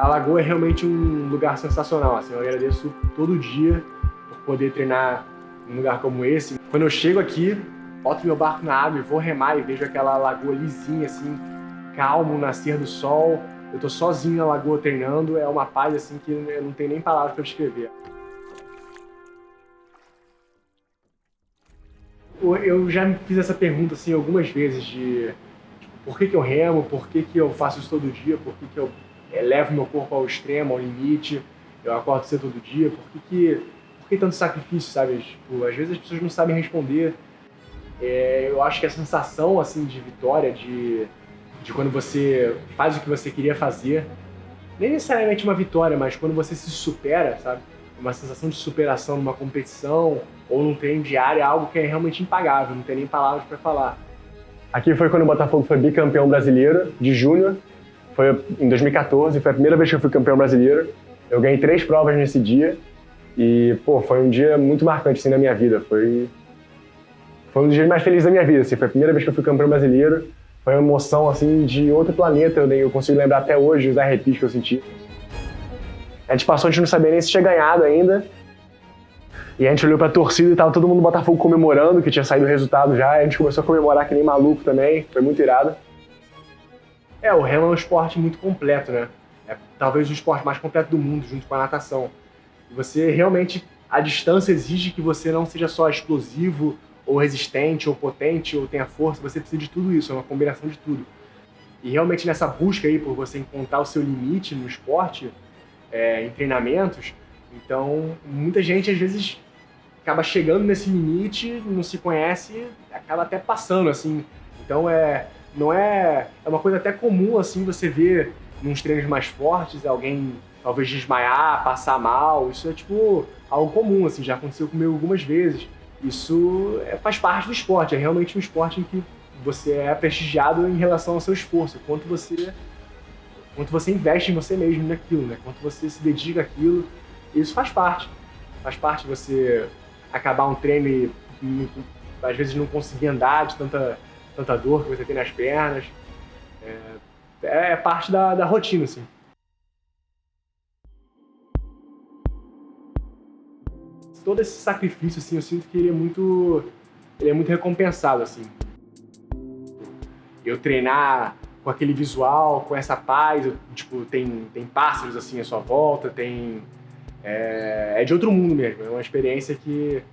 lagoa é realmente um lugar sensacional, assim, eu agradeço todo dia por poder treinar num lugar como esse. Quando eu chego aqui, boto meu barco na água e vou remar e vejo aquela lagoa lisinha, assim, calmo, nascer do sol. Eu tô sozinho na lagoa treinando, é uma paz assim que eu não tenho nem palavras para descrever. Eu já me fiz essa pergunta assim algumas vezes de tipo, por que eu remo, por que eu faço isso todo dia, por que eu levo meu corpo ao extremo, ao limite, eu acordo cedo todo dia, por que tanto sacrifício, sabe? Tipo, às vezes as pessoas não sabem responder. Eu acho que a sensação assim de vitória, de quando você faz o que você queria fazer, nem necessariamente uma vitória, mas quando você se supera, sabe? Uma sensação de superação numa competição ou num treino diário é algo que é realmente impagável, não tem nem palavras para falar. Aqui foi quando o Botafogo foi bicampeão brasileiro de júnior, foi em 2014, foi a primeira vez que eu fui campeão brasileiro. Eu ganhei 3 provas nesse dia e, pô, foi um dia muito marcante assim na minha vida, foi um dos dias mais felizes da minha vida, assim, foi a primeira vez que eu fui campeão brasileiro. Foi uma emoção, assim, de outro planeta, eu consigo lembrar até hoje os arrepios que eu senti. A gente passou, a gente não sabia nem se tinha ganhado ainda. E a gente olhou pra torcida e tava todo mundo do Botafogo comemorando, que tinha saído o resultado já. E a gente começou a comemorar que nem maluco também, foi muito irado. O remo é um esporte muito completo, né? É talvez o esporte mais completo do mundo, junto com a natação. E você realmente, a distância exige que você não seja só explosivo, ou resistente, ou potente, ou tenha força, você precisa de tudo isso, é uma combinação de tudo. E realmente nessa busca aí por você encontrar o seu limite no esporte, em treinamentos, então muita gente às vezes acaba chegando nesse limite, não se conhece, acaba até passando, assim. Então é uma coisa até comum, assim, você ver nos treinos mais fortes alguém talvez desmaiar, passar mal, isso é tipo algo comum, assim, já aconteceu comigo algumas vezes. Isso faz parte do esporte, é realmente um esporte em que você é prestigiado em relação ao seu esforço, quanto você investe em você mesmo naquilo, né? Quanto você se dedica àquilo, isso faz parte você acabar um treino e às vezes não conseguir andar de tanta dor que você tem nas pernas, é parte da rotina, assim. Todo esse sacrifício, assim, eu sinto que ele é muito recompensado, assim. Eu treinar com aquele visual, com essa paz, tipo, tem pássaros, assim, à sua volta, é de outro mundo mesmo, é uma experiência que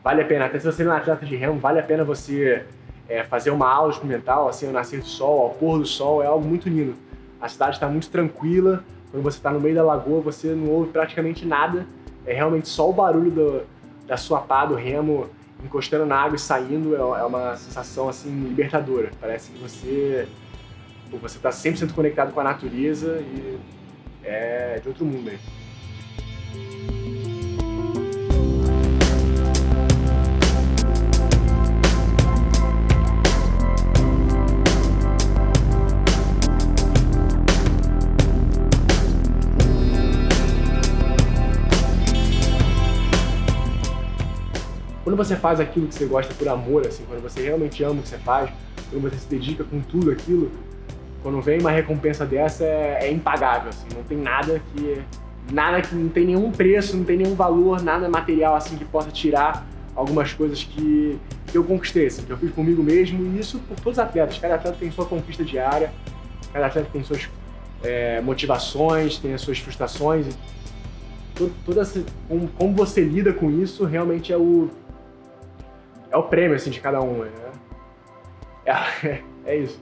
vale a pena, até se você não é atleta de remo, vale a pena você fazer uma aula experimental, assim, ao nascer do sol, ao pôr do sol, é algo muito lindo. A cidade está muito tranquila, quando você está no meio da lagoa, você não ouve praticamente nada, é realmente só o barulho da sua pá, do remo, encostando na água e saindo, é uma sensação assim libertadora. Parece que você está 100% conectado com a natureza e é de outro mundo mesmo. Quando você faz aquilo que você gosta por amor, assim, quando você realmente ama o que você faz, quando você se dedica com tudo aquilo, quando vem uma recompensa dessa é impagável, assim, não tem nada que não tem nenhum preço, não tem nenhum valor, nada material assim que possa tirar algumas coisas que eu conquistei, assim, que eu fiz comigo mesmo, e isso por todos os atletas. Cada atleta tem sua conquista diária, cada atleta tem suas motivações, tem as suas frustrações. Como você lida com isso realmente é o prêmio, assim, de cada um, né? É isso.